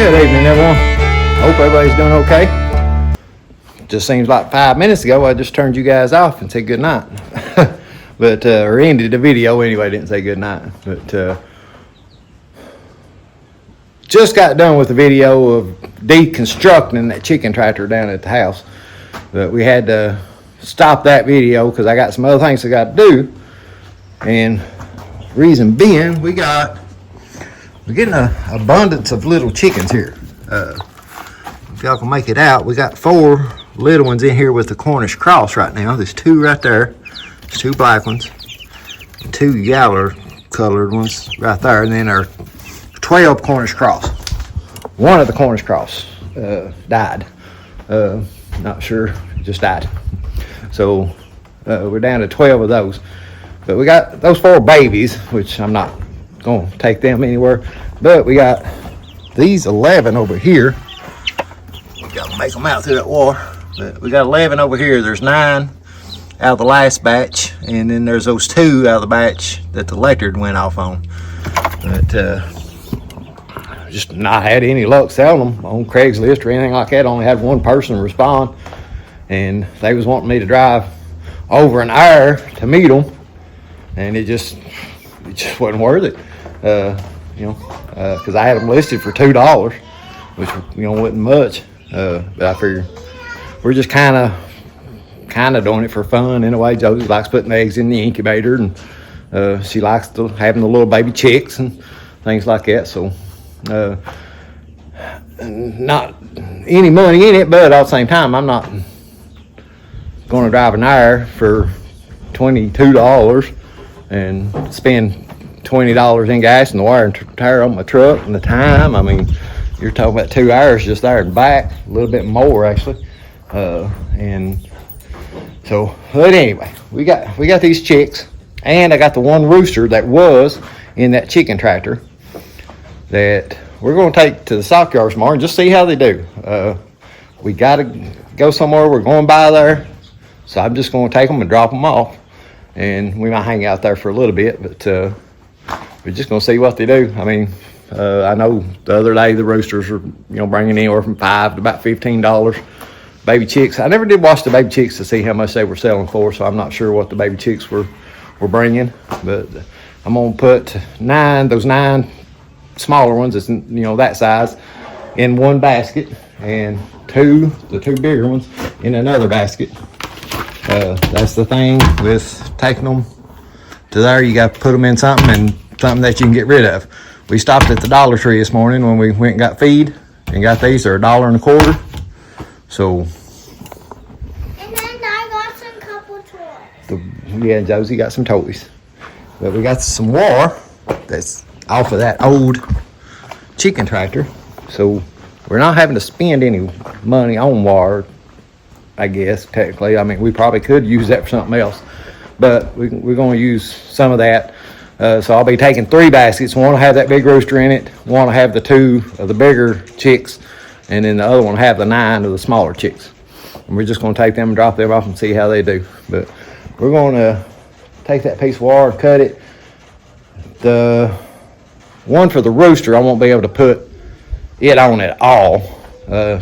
Good evening, everyone. Hope everybody's doing okay. Just seems like 5 minutes ago I just turned you guys off and said good night. But or ended the video anyway, didn't say good night. But just got done with the video of deconstructing that chicken tractor down at the house. But we had to stop that video because I got some other things I got to do. And reason being, we're getting an abundance of little chickens here. If y'all can make it out, we got 4 little ones in here with the Cornish cross right now. There's 2 right there. There's 2 black ones, and 2 yellow colored ones right there, and then our 12 Cornish cross. One of the Cornish cross died. Not sure, just died. So we're down to 12 of those. But we got those 4 babies, which I'm not going to take them anywhere. But we got these 11 over here. We got to make them out through that water. But we got 11 over here. There's 9 out of the last batch, and then there's those 2 out of the batch that the electric went off on. But just not had any luck selling them on Craigslist or anything like that. Only had one person respond, and they was wanting me to drive over an hour to meet them, and it just wasn't worth it. Because I had them listed for $2, which wasn't much. But I figured we're just kind of doing it for fun in a way. Josie likes putting eggs in the incubator, and she likes having the little baby chicks and things like that. So not any money in it, but at the same time, I'm not going to drive an hour for $22 and spend $20 in gas and the wire and tire on my truck and the time. I mean, you're talking about 2 hours just there and back, a little bit more actually. And so, but anyway, we got these chicks, and I got the one rooster that was in that chicken tractor that we're going to take to the stock yards tomorrow and just see how they do. We got to go somewhere. We're going by there, so I'm just going to take them and drop them off, and we might hang out there for a little bit, but we're just going to see what they do. I mean, I know the other day the roosters were, bringing anywhere from $5 to about $15. Baby chicks, I never did watch the baby chicks to see how much they were selling for, so I'm not sure what the baby chicks were bringing. But I'm going to put those 9 smaller ones, that's, that size, in one basket, and the 2 bigger ones in another basket. That's the thing with taking them to there. You got to put them in something that you can get rid of. We stopped at the Dollar Tree this morning when we went and got feed and got these. They're $1.25. So. And then I got some couple toys. Yeah, Josie got some toys. But we got some wire that's off of that old chicken tractor. So we're not having to spend any money on wire, I guess, technically. I mean, we probably could use that for something else. But we're going to use some of that. So I'll be taking 3 baskets. One will have that big rooster in it. One will have the 2 of the bigger chicks. And then the other one will have the 9 of the smaller chicks. And we're just going to take them and drop them off and see how they do. But we're going to take that piece of wire and cut it. The one for the rooster, I won't be able to put it on at all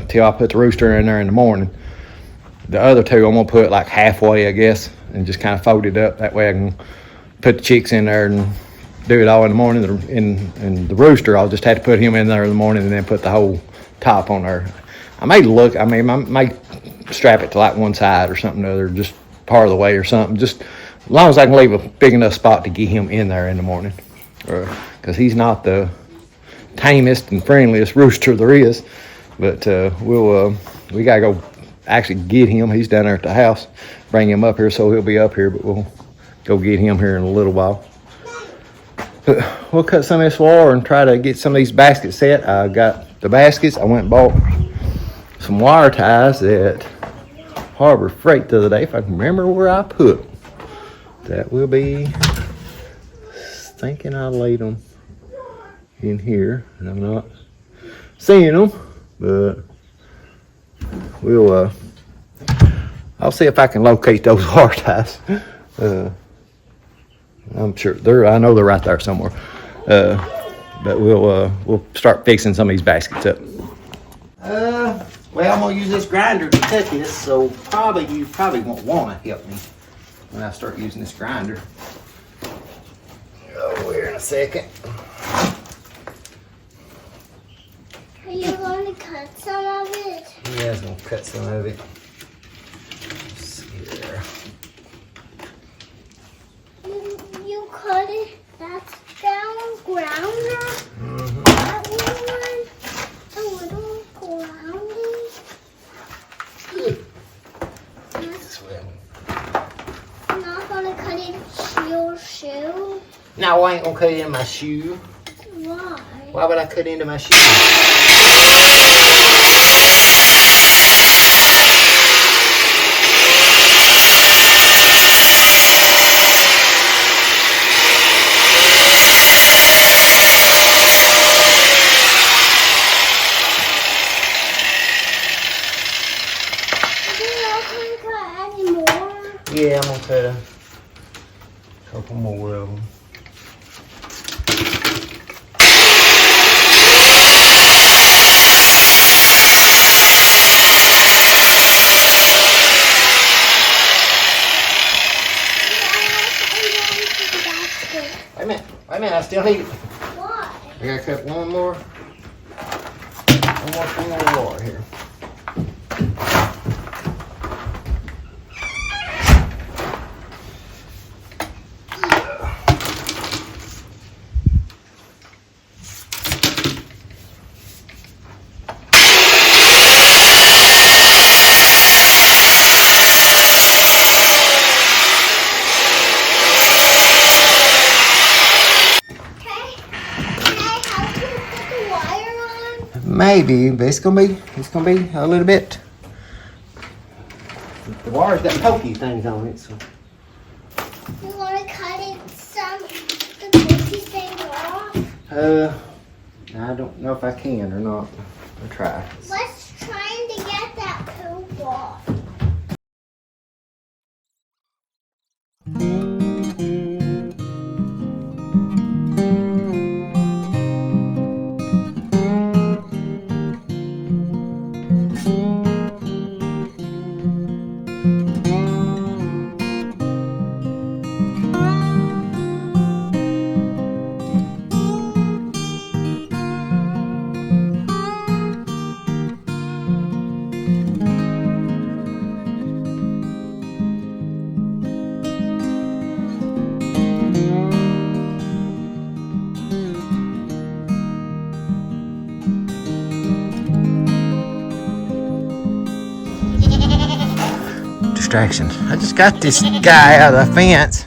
till I put the rooster in there in the morning. The other 2, I'm going to put like halfway, I guess, and just kind of fold it up. That way I can put the chicks in there and do it all in the morning. And the rooster, I'll just have to put him in there in the morning and then put the whole top on there. I may strap it to like one side or something or other, just part of the way or something, just as long as I can leave a big enough spot to get him in there in the morning, because he's not the tamest and friendliest rooster there is. But we gotta go actually get him. He's down there at the house. Bring him up here, so he'll be up here, but we'll go get him here in a little while. But we'll cut some of this wire and try to get some of these baskets set. I got the baskets. I went and bought some wire ties at Harbor Freight the other day, if I can remember where I put them. That will be, thinking I laid them in here, and I'm not seeing them, but I'll see if I can locate those wire ties. I'm sure I know they're right there somewhere. But we'll start fixing some of these baskets up. Well, I'm gonna use this grinder to cut this, so you probably won't want to help me when I start using this grinder. Oh, here in a second. Are you going to cut some of it? Yeah, I was gonna cut some of it. Let's see there. You cut it. That's down grounder. Mm-hmm. That one. A little grounding. This way. I'm not gonna cut it in your shoe. No, I ain't gonna cut it in my shoe. Why? Why would I cut into my shoe? Yeah, I'm gonna cut a couple more of them. Wait a minute, I still need it. Why? I gotta cut one more wire here. Maybe, but it's gonna be a little bit. The wire's got pokey things on it, so. You want to cut it the pokey thing off? I don't know if I can or not. I'll try. Let's try to get that poop off. Distraction. I just got this guy out of the fence.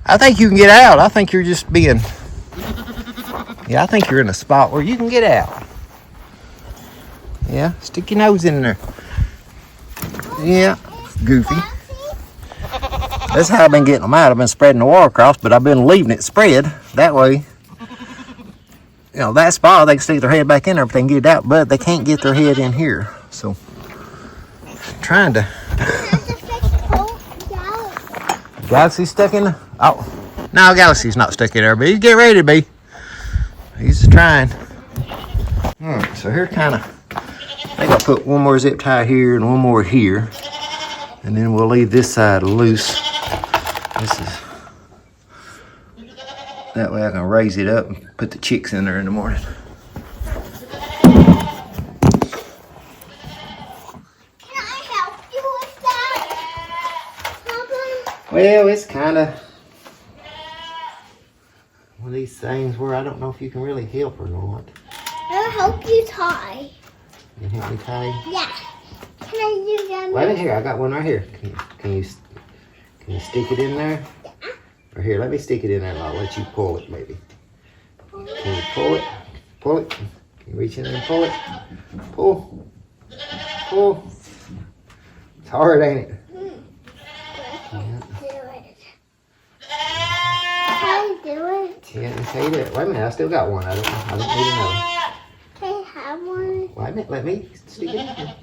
I think you can get out. I think you're just being. Yeah, I think you're in a spot where you can get out. Yeah, stick your nose in there. Yeah, goofy. That's how I've been getting them out. I've been spreading the wire across, but I've been leaving it spread. That way, you know, that spot, they can stick their head back in there if they can get it out, but they can't get their head in here. So, trying to. Galaxy's stuck in the. Oh, no, Galaxy's not stuck in there, but he's getting ready to be. He's just trying. All right, so here kind of. I think I'll put one more zip tie here and one more here. And then we'll leave this side loose. This is. That way I can raise it up and put the chicks in there in the morning. Well, it's kind of one of these things where I don't know if you can really help or not. I'll help you tie. You can help me tie? Yeah. Can I do that? Wait a minute, here. I got one right here. Can you stick it in there? Yeah. Or here, let me stick it in there and I'll let you pull it, maybe. Can you pull it? Pull it. Can you reach in there and pull it? Pull. Pull. It's hard, ain't it? Yeah, I tell you that. Wait a minute, I still got one. I don't need another. Can I have one? Wait a minute, let me stick it in there.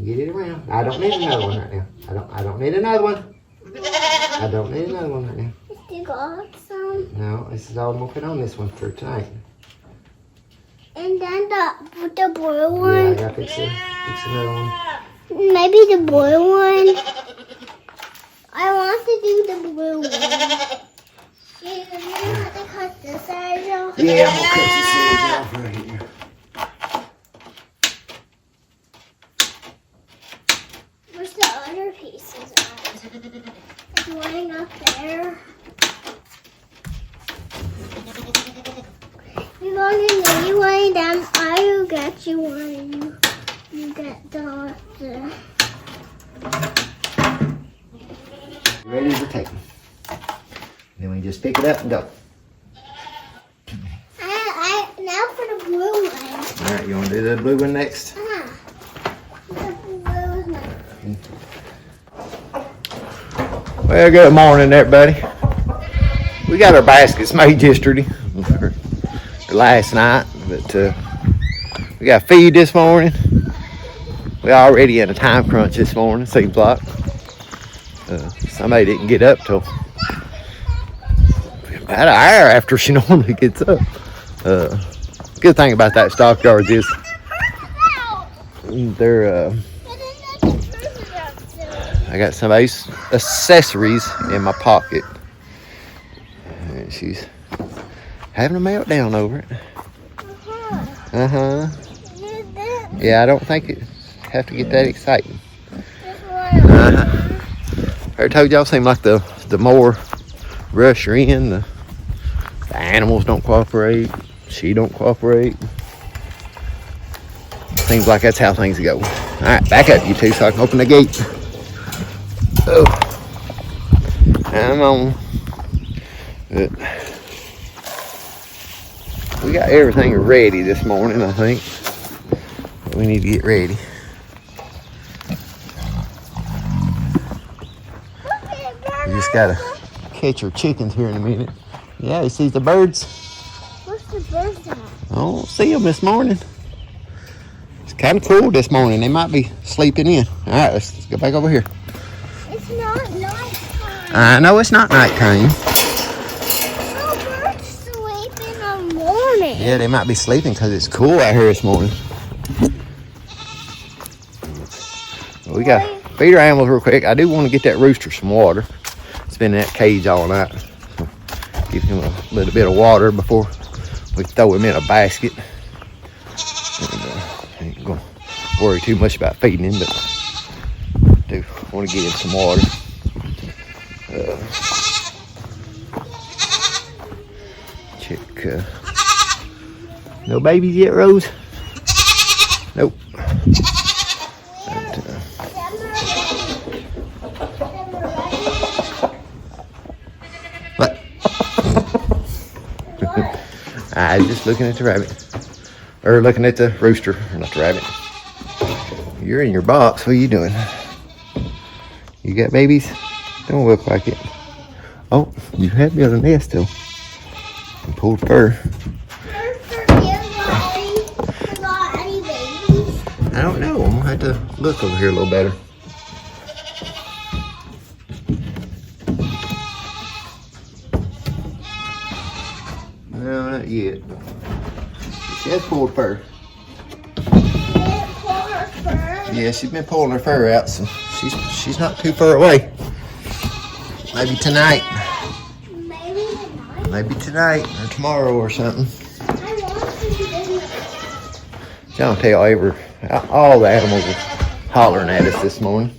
Get it around. I don't need another one right now. I don't need another one. I don't need another one right now. You got some. No, this is all I'm gonna put on this one for tonight. And then the blue one. Yeah, I gotta fix another one. Maybe the blue one. I want to do the blue one. You're gonna have to cut this edge off. Yeah, I'm gonna cut this edge off right here. Where's the other pieces at? It's one up there. You're going to need one of them. I will get you one. You get the Ready to take them. Then we just pick it up and go. Now for the blue one. All right, you want to do the blue one next? The blue one. Well, good morning, everybody. We got our baskets made yesterday, or last night, but we got feed this morning. We already in a time crunch this morning, seems like. Somebody didn't get up till about an hour after she normally gets up. Good thing about that stockyard is they're I got somebody's accessories in my pocket. And she's having a meltdown over it. Yeah, I don't think it have to get that exciting. I told y'all, seem like the more rush her in, the animals don't cooperate. She don't cooperate. Seems like that's how things go. All right, back up, you two, so I can open the gate. Oh, I'm on. But we got everything ready this morning, I think. But we need to get ready. We just gotta catch our chickens here in a minute. Yeah, you see the birds? Where's the birds at? I don't see them this morning. It's kind of cool this morning. They might be sleeping in. All right, let's go back over here. It's not nighttime. I know it's not nighttime. No birds sleep in the morning. Yeah, they might be sleeping because it's cool out here this morning. We got to feed our animals real quick. I do want to get that rooster some water. It's been in that cage all night. So give him a little bit of water before we throw him in a basket. And, ain't gonna worry too much about feeding him, but I do want to get him some water. Check. No babies yet, Rose? Nope. What? I was just looking at the rabbit. Or looking at the rooster, not the rabbit. You're in your box. What are you doing? You got babies? Don't look like it. Oh, you had me on a nest though. And pulled fur. I don't know. I'm gonna have to look over here a little better. No, not yet. She has pulled fur. Yeah, she's been pulling her fur out, so she's not too far away. Maybe tonight. Maybe tonight or tomorrow or something. Don't tell all the animals are hollering at us this morning.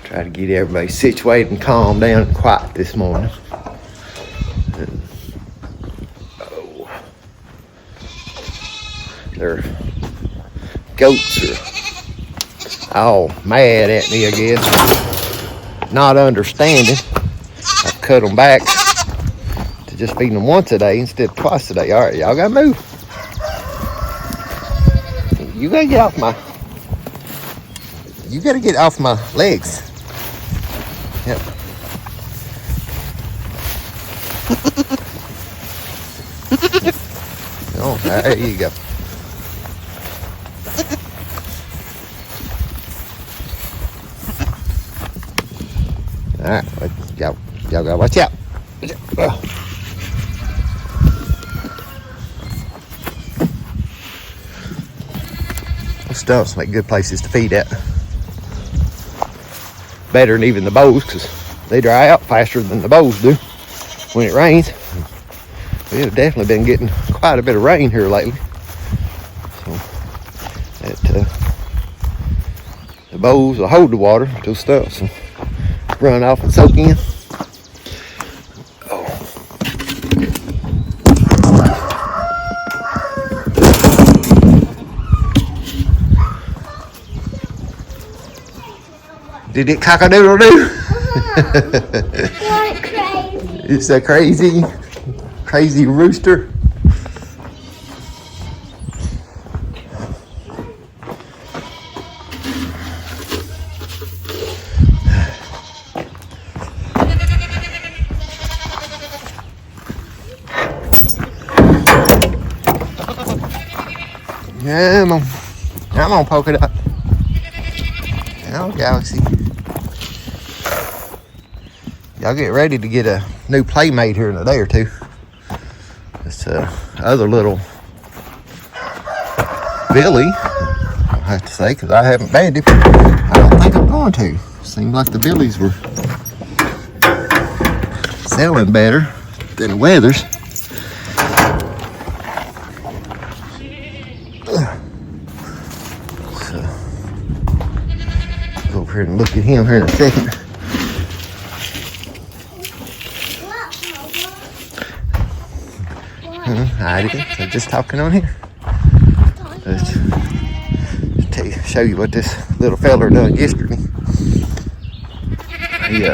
Try to get everybody situated and calm down and quiet this morning. Their goats are all mad at me, I guess. Not understanding. I've cut them back to just feeding them once a day instead of twice a day. All right, y'all gotta move. You gotta get off my. You gotta get off my legs. Yep. Oh, there you go. Alright, y'all gotta watch out. Those stumps make good places to feed at. Better than even the bows, because they dry out faster than the bows do when it rains. We have definitely been getting quite a bit of rain here lately. So that the bows will hold the water until stumps will run off and soak in. Did it cock-a-doodle-doo? Crazy. It's a crazy rooster. Come on. Come on, Polka Dot. Now, Galaxy. Y'all get ready to get a new playmate here in a day or two. This other little Billy, I have to say, because I haven't banned him. I don't think I'm going to. Seemed like the Billies were selling better than the Weathers. So, go over here and look at him here in a second. I'm just talking on here. Let's show you what this little feller done yesterday. He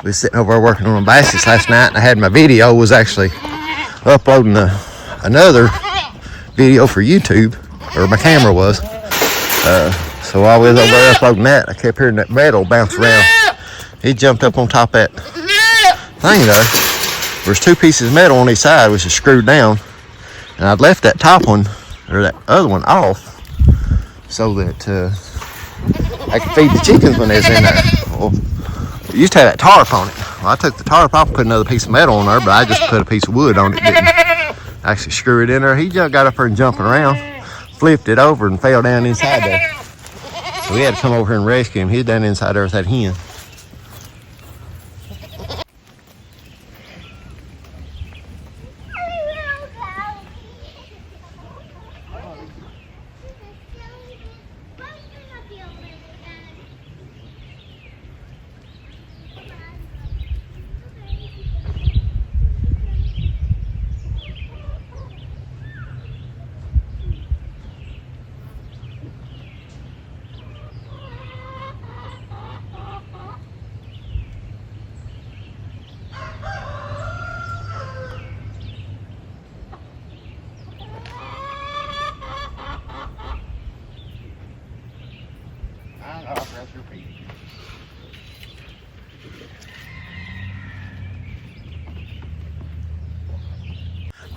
was sitting over there working on baskets last night, and I had my video, was actually uploading another video for YouTube, or my camera was. So while we was over there uploading that, I kept hearing that metal bounce around. He jumped up on top of that thing though. There's two pieces of metal on each side, which is screwed down, and I'd left that top one, or that other one, off so that I could feed the chickens when they was in there. Well, it used to have that tarp on it. Well, I took the tarp off and put another piece of metal on there, but I just put a piece of wood on it, didn't actually screw it in there. He just got up there and jumping around, flipped it over and fell down inside there. So we had to come over here and rescue him. He's down inside there with that hen.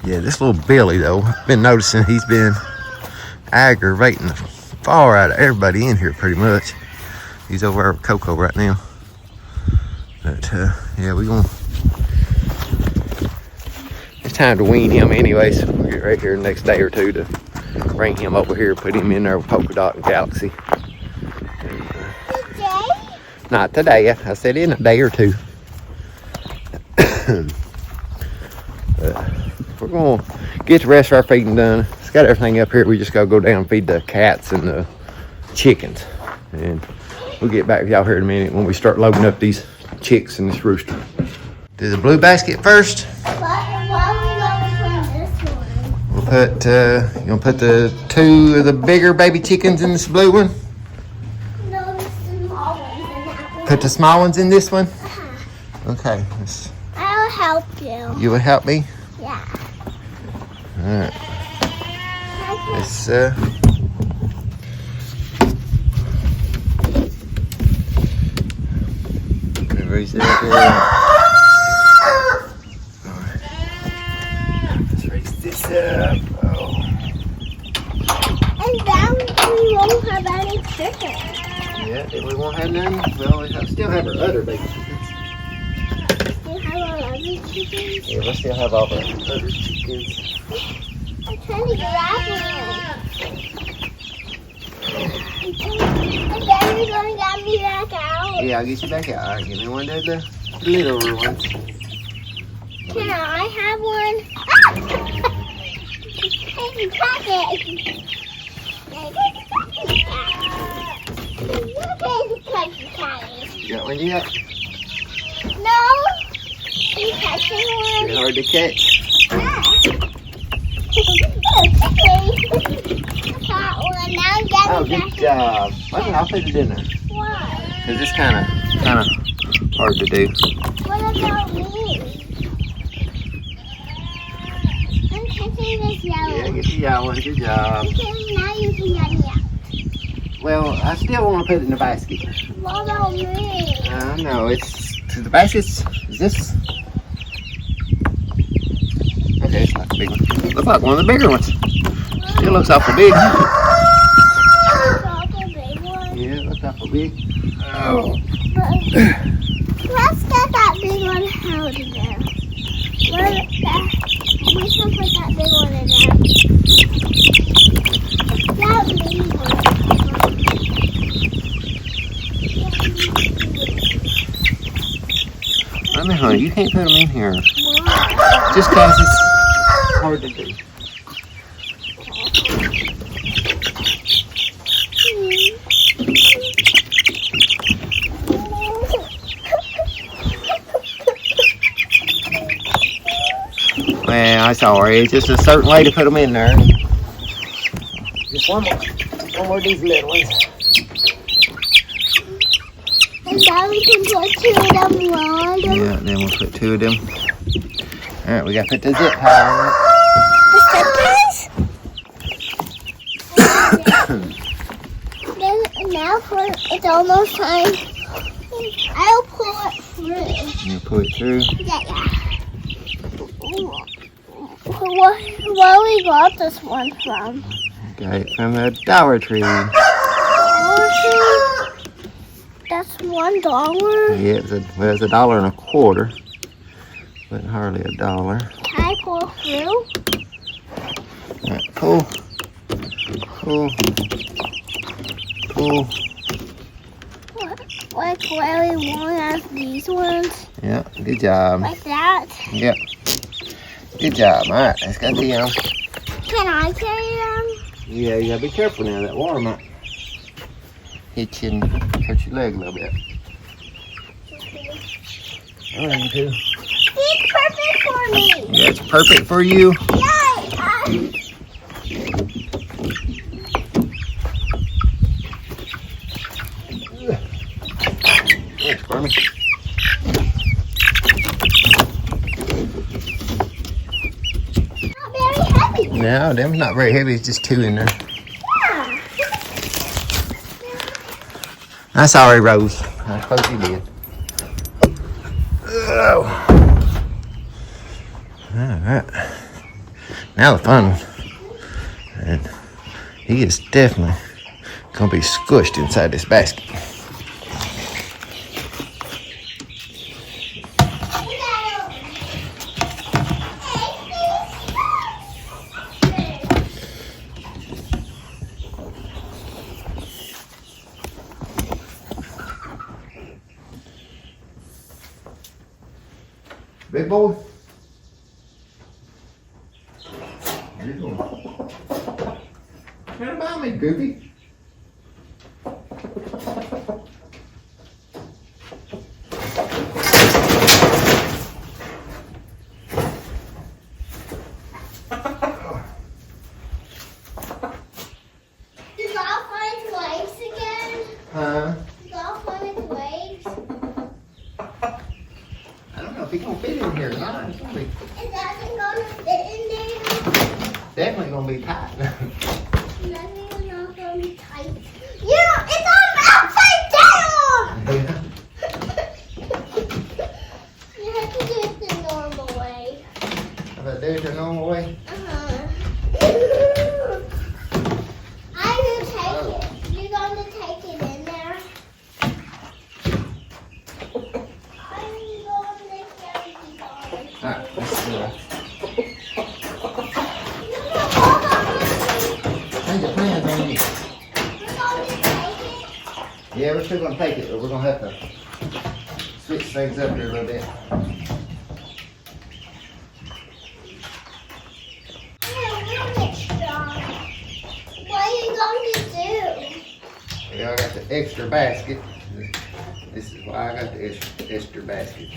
Yeah, this little Billy though, I've been noticing he's been aggravating the far out of everybody in here pretty much. He's over there with Coco right now. But yeah, it's time to wean him anyway, so we'll get right here the next day or two to bring him over here, put him in there with Polka Dot and Galaxy. Today? Not today, I said in a day or two. We're gonna get the rest of our feeding done. It's got everything up here. We just gotta go down and feed the cats and the chickens. And we'll get back with y'all here in a minute when we start loading up these chicks and this rooster. Do the blue basket first. We'll put, you gonna put the two of the bigger baby chickens in this blue one? No, the small ones in that one. Put the small ones in this one? Okay. I'll help you. You would help me? Yeah. Alright. Let's raise that there. Alright. Let's raise this up. And then we won't have any chicken. Yeah, then we won't have none. Well, we still have our other baby chickens. Still have our other chickens? Yeah, we'll still have all our other chickens. I'm trying to grab one. And then you're gonna get me back out. Yeah, I'll get you back out. All right, give me one of the little ones. Can I have one? Hey, crack it. You got one yet? No. You catching one? They're hard to catch. Caught one. Now I'm Oh, getting good job. Well, I'll put it in there. Why? Because it's kind of hard to do. What about me? I'm catching this yellow. Yeah, get the yellow one. Good job. Okay, now you can get me out. Well, I still want to put it in the basket. What about me? No, it's the basket's is this. Okay, it's not a big one. Looks like one of the bigger ones. Still looks awful big. Drop a big one. Yeah, it looks awful big. Oh. Let's get that big one out of there. We can put that big one in there. That big one. I mean, honey, you can't put them in here. Why? Just because it's hard to do. Well, I'm sorry. It's just a certain way to put them in there. Just one more of these little ones. And now we can put two of them on. Yeah, then we'll put two of them. All right, we got to put the zip tie on it. The stickers? Then now it's almost time. I'll pull it through. You pull it through. Yeah. Where we got this one from? Got it from the Dollar Tree. Dollar Tree? That's $1. Yeah, it's $1.25. But hardly $1. Can I pull through? All right, pull. Like really long as these ones? Yeah, good job. Like that? Yep. Good job. All right, let's go see them. Can I carry them? Yeah, you gotta be careful now. That water might hurt your leg a little bit. All right, you too. It's perfect for me. Yeah, it's perfect for you. Yay! Thanks, Barney. Not very heavy. No, them's not very heavy. It's just two in there. Yeah. I'm sorry, Rose. I suppose you did. Oh. All right. Now the fun one. And he is definitely gonna be squished inside this basket. Big boy. How you doing? What about me, Goofy? Did golf find its legs again? Huh? Did golf find its legs? I don't know if he can fit in here or not. It's gonna be Is that thing gonna fit in there? definitely gonna be tight. Nothing's not gonna be tight. Yeah, it's on upside down! You have to do it the normal way. How about do it the normal way? I will take it. You're gonna take it in there. Yeah, we're still gonna take it, but we're gonna have to switch things up here a little bit. What are you going to do? Yeah, I got the extra basket. This is why I got the extra basket,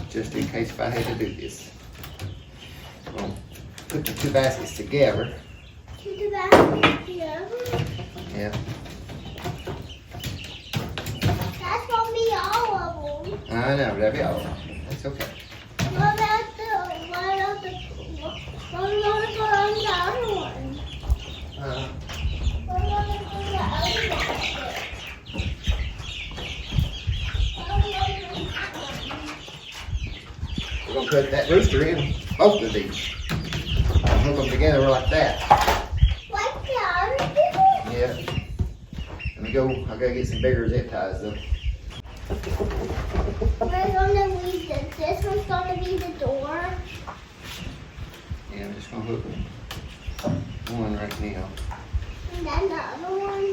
just in case if I had to do this. I'm gonna put the two baskets together. Put the basket together? Yeah. That's gonna be all of them. I know, that'll be all right. That's okay. What about the other one? What about the other basket? We're gonna put that rooster in both of these. Hook them together like that. Like the other two? Yeah. Let me go. I gotta get some bigger zip ties though. We're gonna leave this one's gonna be the door. Yeah, I'm just gonna hook one right now. And then the other one.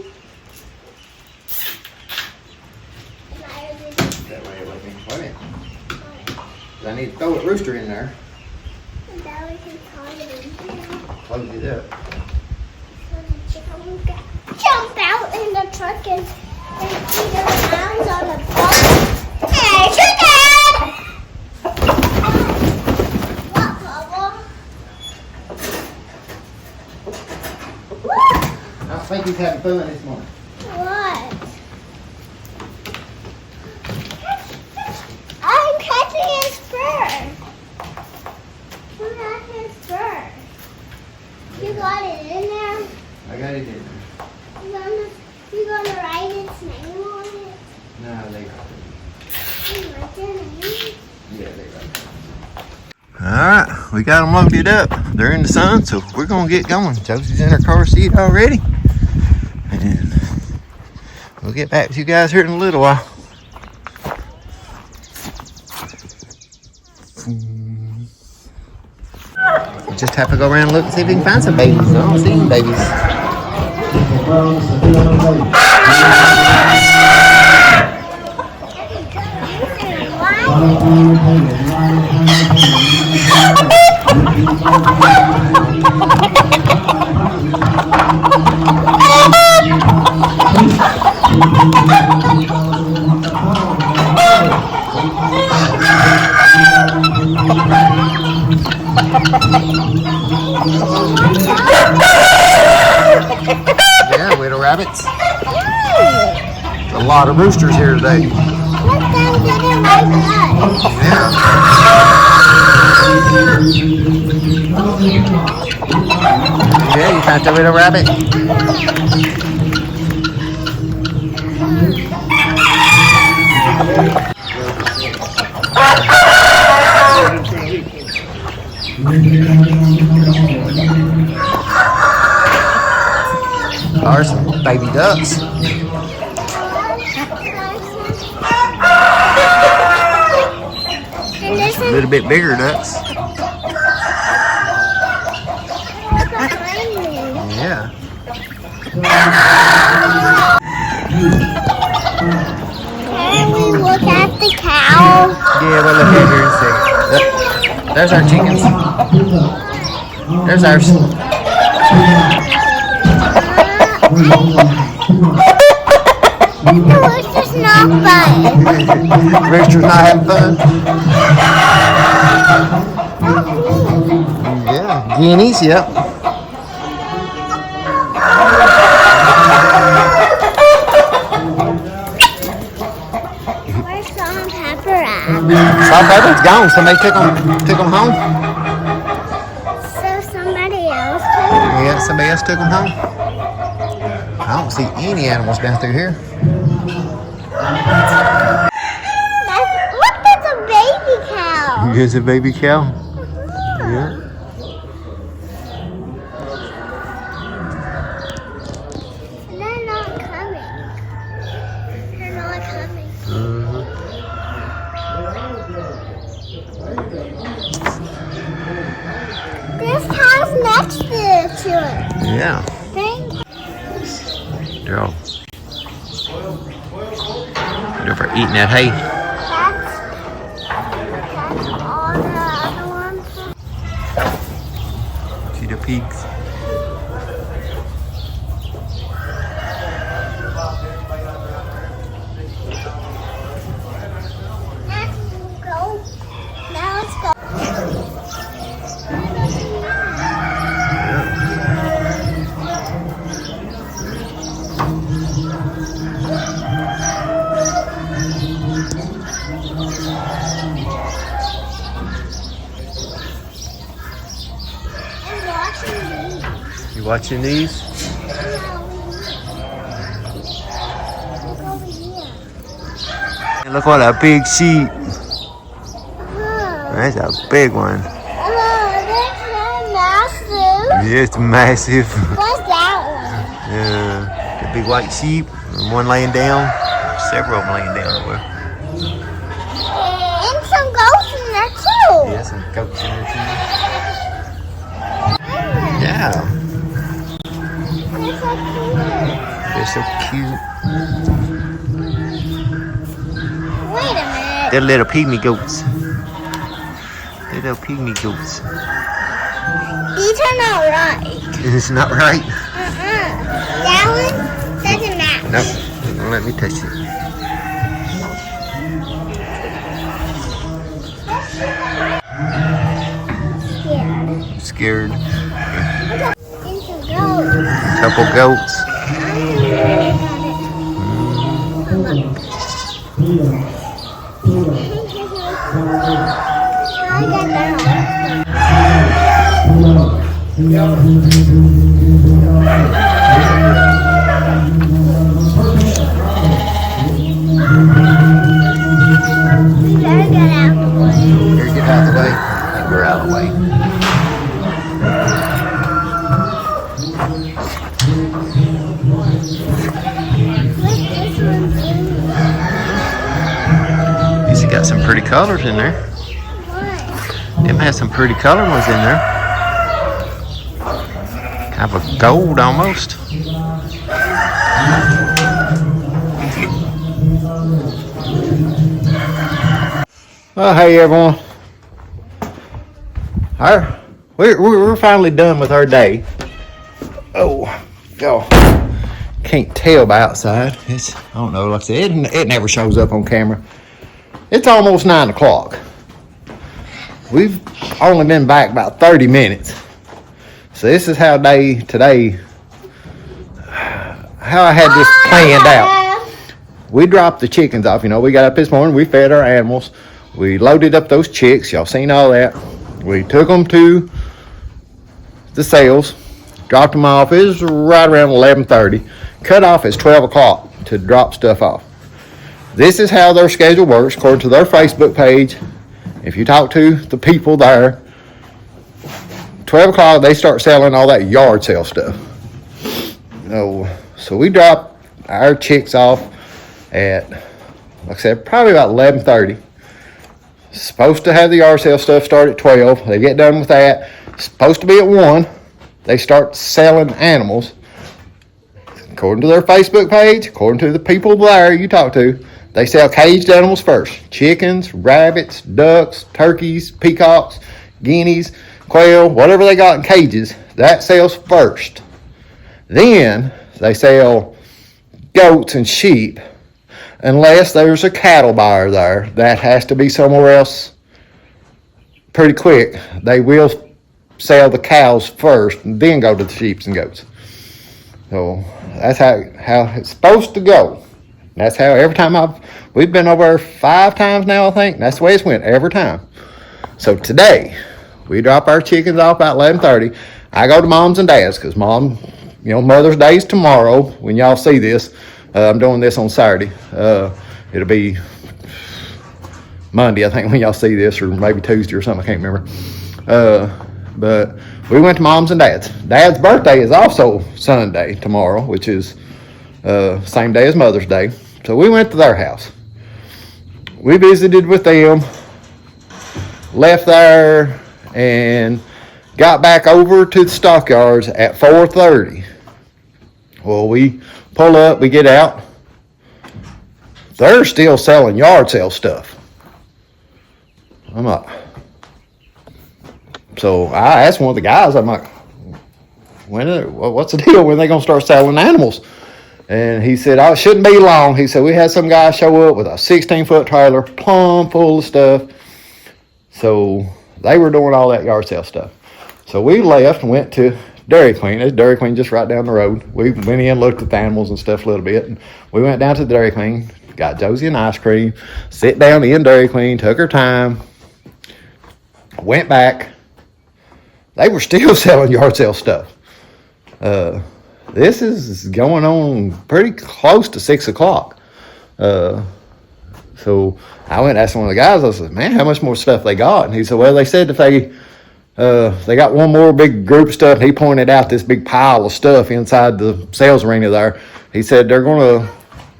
That way it let me. Wait a minute. I need to throw a rooster in there. And then we can tie it in here. Close it up. So the chicken will jump out in the truck and eat around on the boat. Hey, chicken! What, Bubba? I think he's having fun this morning. What? I'm catching his fur. Look at his fur. You got it in there? I got it in there. You gonna write its name on it? No, they got it. You write their name? Yeah, they got it. Alright, we got them loaded up. They're in the sun, so we're gonna get going. Josie's in her car seat already. And we'll get back to you guys here in a little while. We just have to go around and look and see if we can find some babies. I don't see any babies. Yeah, little rabbits. A lot of roosters here today. Let them get in my blood. Yeah. Yeah, you found the little rabbit? There's some baby ducks. And there's A little bit bigger ducks. behind me. Yeah. Can we look at the cow? Yeah, we'll look at here and see. There's our chickens. There's ours. The rooster's not fun. Rooster's not having fun. Yeah, guineas, yep. Where's salt and pepper at? Salt pepper's gone. Somebody took them home. So somebody else took it? Yeah, somebody else took them home. I don't see any animals down through here. Look, that's a baby cow. Here's a baby cow. Yeah. They're not coming. They're not coming. This cow's next to it. Yeah. Thank They're all They're for eating that hay. That's all the other ones. See the pigs? Now let's go. You watching these? Look what a big sheep. That's a big one. That's massive. Yeah, it's massive. What's that Yeah, the big white sheep. And one laying down. Several of them laying down. one? And some goats in there too. Yeah, some goats in there too. Yeah, They're so cute. they're so cute. Wait a minute. They're little pygmy goats. They're little pygmy goats. These are not right. It's not right. That one doesn't match. Nope. Don't let me touch it. Scared. And some goats. Couple goats. I got that We better get out of the way. Here, get out of the way. And we're out of the way. What's this one doing? These have got some pretty colors in there. What? Them has some pretty colored ones in there. Kind of a gold almost. Well, hey everyone. We're finally done with our day. Oh, can't tell by outside. I don't know, like I said, it never shows up on camera. It's almost 9 o'clock. We've only been back about 30 minutes. So this is how how I had this planned out. We dropped the chickens off. We got up this morning, we fed our animals. We loaded up those chicks. Y'all seen all that. We took them to the sales, dropped them off. It was right around 11:30. Cut off is 12 o'clock to drop stuff off. This is how their schedule works according to their Facebook page. If you talk to the people there, 12 o'clock they start selling all that yard sale stuff. So we dropped our chicks off at, like I said, probably about 11:30. Supposed to have the yard sale stuff start at 12. They get done with that. Supposed to be at 1. They start selling animals. According to their Facebook page, according to the people there you talk to, they sell caged animals first. Chickens, rabbits, ducks, turkeys, peacocks, guineas, quail, whatever they got in cages, that sells first. Then they sell goats and sheep, unless there's a cattle buyer there. That has to be somewhere else pretty quick. They will sell the cows first and then go to the sheep and goats. So that's how it's supposed to go. That's how every time we've been over 5 times now, I think. That's the way it's went every time. So today, we drop our chickens off about 11:30. I go to mom's and dad's because Mother's Day's tomorrow when y'all see this. I'm doing this on Saturday. It'll be Monday, I think, when y'all see this, or maybe Tuesday or something. I can't remember. But we went to mom's and dad's. Dad's birthday is also Sunday tomorrow, which is same day as Mother's Day. So we went to their house. We visited with them, left there, and got back over to the stockyards at 4:30. Well, we pull up, we get out, they're still selling yard sale stuff. I'm like, so I asked one of the guys, I'm like, what's the deal? When are they going to start selling animals? And he said, oh, it shouldn't be long. He said, we had some guy show up with a 16-foot trailer plumb full of stuff. So they were doing all that yard sale stuff. So we left and went to Dairy Queen. There's Dairy Queen just right down the road. We went in, looked at the animals and stuff a little bit. And we went down to the Dairy Queen, got Josie an ice cream, sit down in Dairy Queen, took her time, went back. They were still selling yard sale stuff. This is going on pretty close to 6 o'clock. So I went and asked one of the guys, I said, man, how much more stuff they got? And he said, well, they said that they got one more big group of stuff. And he pointed out this big pile of stuff inside the sales arena there. He said they're going to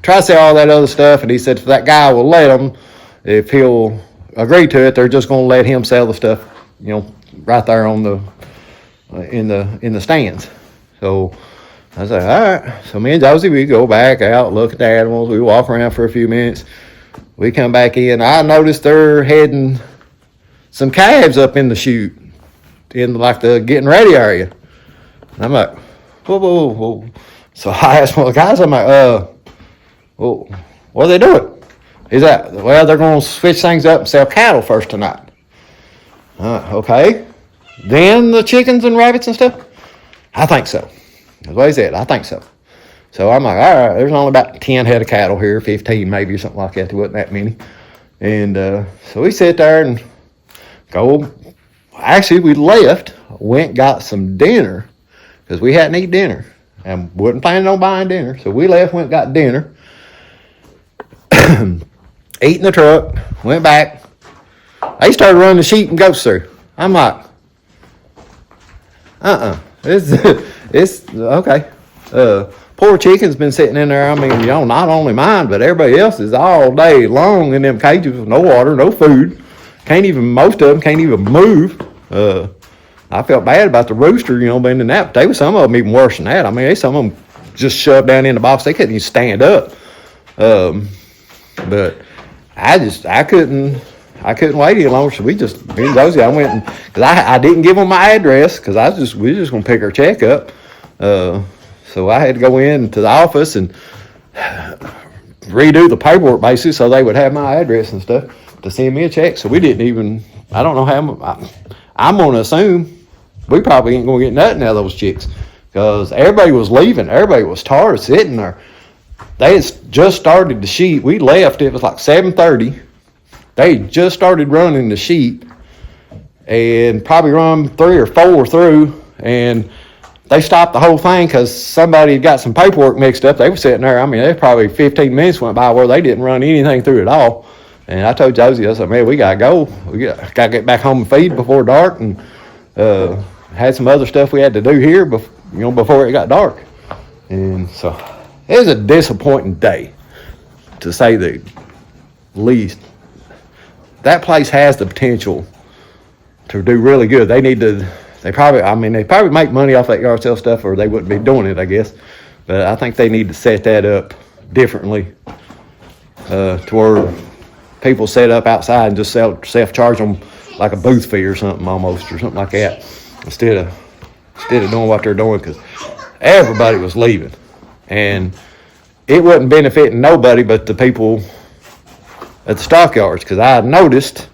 try to sell all that other stuff. And he said if that guy will let them, if he'll agree to it, they're just going to let him sell the stuff, right there on the in the stands. So I said, all right. So me and Josie, we go back out, look at the animals. We walk around for a few minutes. We come back in. I noticed they're heading some calves up in the chute, in like the getting ready area. And I'm like, whoa. So I asked one of the guys, I'm like, well, what are they doing? He's like, well, they're going to switch things up and sell cattle first tonight. Okay. Then the chickens and rabbits and stuff? I think so. That's what he said. I think so. So I'm like, all right, there's only about 10 head of cattle here, 15 maybe or something like that. There wasn't that many. And so we sit there and go. Actually, we left, went, got some dinner because we hadn't eaten dinner and wasn't planning on buying dinner. So we left, went, got dinner, ate in the truck, went back. They started running the sheep and goats through. I'm like, it's okay. Poor chicken's been sitting in there. I mean, not only mine, but everybody else's all day long in them cages with no water, no food. Most of them can't even move. I felt bad about the rooster, being in that. But they were some of them even worse than that. I mean, some of them just shoved down in the box. They couldn't even stand up. But I couldn't wait any longer. So me and Josie, I went and, because I didn't give them my address because we were just going to pick our check up. So I had to go into the office and redo the paperwork basically so they would have my address and stuff to send me a check. So we didn't even, I don't know how, I'm going to assume we probably ain't going to get nothing out of those chicks because everybody was leaving. Everybody was tired sitting there. They had just started the sheep. We left, it was like 7:30. They just started running the sheep and probably run 3 or 4 through, and they stopped the whole thing because somebody had got some paperwork mixed up. They were sitting there. I mean, there's probably 15 minutes went by where they didn't run anything through at all. And I told Josie, I said, man, we got to go. We got to get back home and feed before dark, and had some other stuff we had to do here before it got dark. And so it was a disappointing day, to say the least. That place has the potential to do really good. They probably make money off that yard sale stuff, or they wouldn't be doing it, I guess. But I think they need to set that up differently, to where people set up outside and just self-charge them like a booth fee or something almost, or something like that, instead of doing what they're doing, because everybody was leaving. And it wasn't benefiting nobody but the people at the stockyards, because I had noticed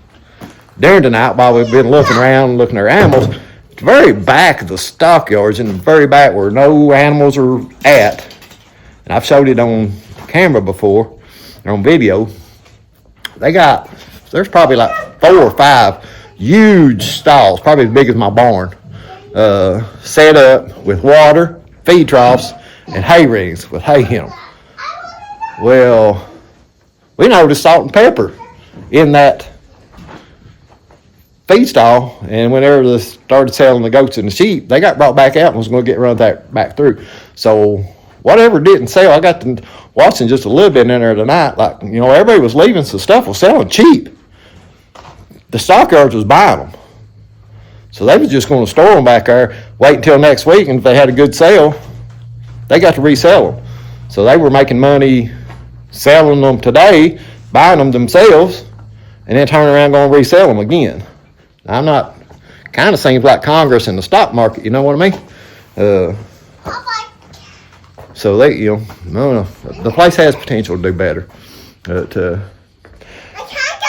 during the night while we've been looking around, looking at our animals, the very back of the stockyards, in the very back where no animals are at, and I've showed it on camera before, or on video, there's probably like 4 or 5 huge stalls, probably as big as my barn, set up with water, feed troughs, and hay rings with hay in them. Well, we noticed salt and pepper in that feed stall, and whenever they started selling the goats and the sheep, they got brought back out and was going to get run back through. So whatever didn't sell, I got to watching just a little bit in there tonight. Like, everybody was leaving, so stuff was selling cheap. The stockyards was buying them. So they was just going to store them back there, wait until next week, and if they had a good sale, they got to resell them. So they were making money selling them today, buying them themselves, and then turning around and going to resell them again. I'm not, kind of seems like Congress in the stock market, you know what I mean? So they, you know, I don't know, the place has potential to do better. But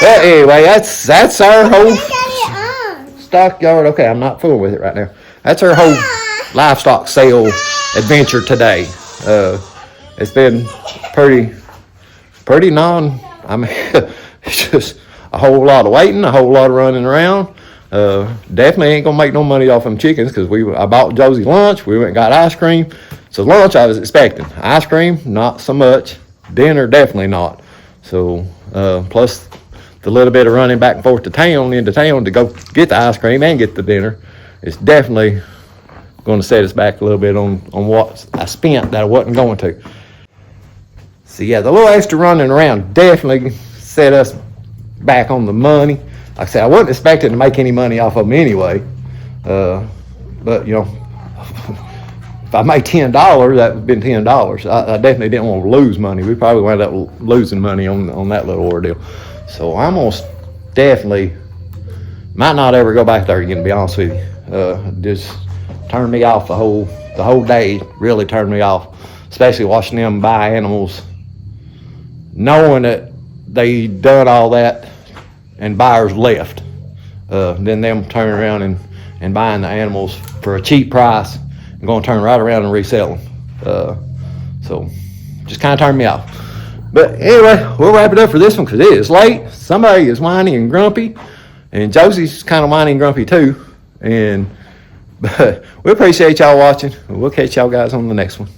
anyway, that's our whole stockyard. Okay, I'm not fooling with it right now. That's our whole livestock sale adventure today. It's been pretty I mean, it's just a whole lot of waiting, a whole lot of running around. Definitely ain't gonna make no money off them chickens because I bought Josie lunch. We went and got ice cream. So lunch I was expecting. Ice cream, not so much. Dinner, definitely not. So plus the little bit of running back and forth into town to go get the ice cream and get the dinner, it's definitely going to set us back a little bit on what I spent that I wasn't going to. So yeah, the little extra running around definitely set us back on the money. Like I said, I wasn't expecting to make any money off of them anyway. But you know, if I made $10, that would have been $10. I definitely didn't want to lose money. We probably wound up losing money on that little ordeal. So I'm almost definitely might not ever go back there again, to be honest with you. Just turned me off the whole day. Really turned me off, especially watching them buy animals, knowing that they done all that and buyers left. Then them turning around and buying the animals for a cheap price and going to turn right around and resell them. So just kind of turned me off. But anyway, we'll wrap it up for this one because it is late. Somebody is whiny and grumpy, and Josie's kind of whiny and grumpy too. But we appreciate y'all watching. We'll catch y'all guys on the next one.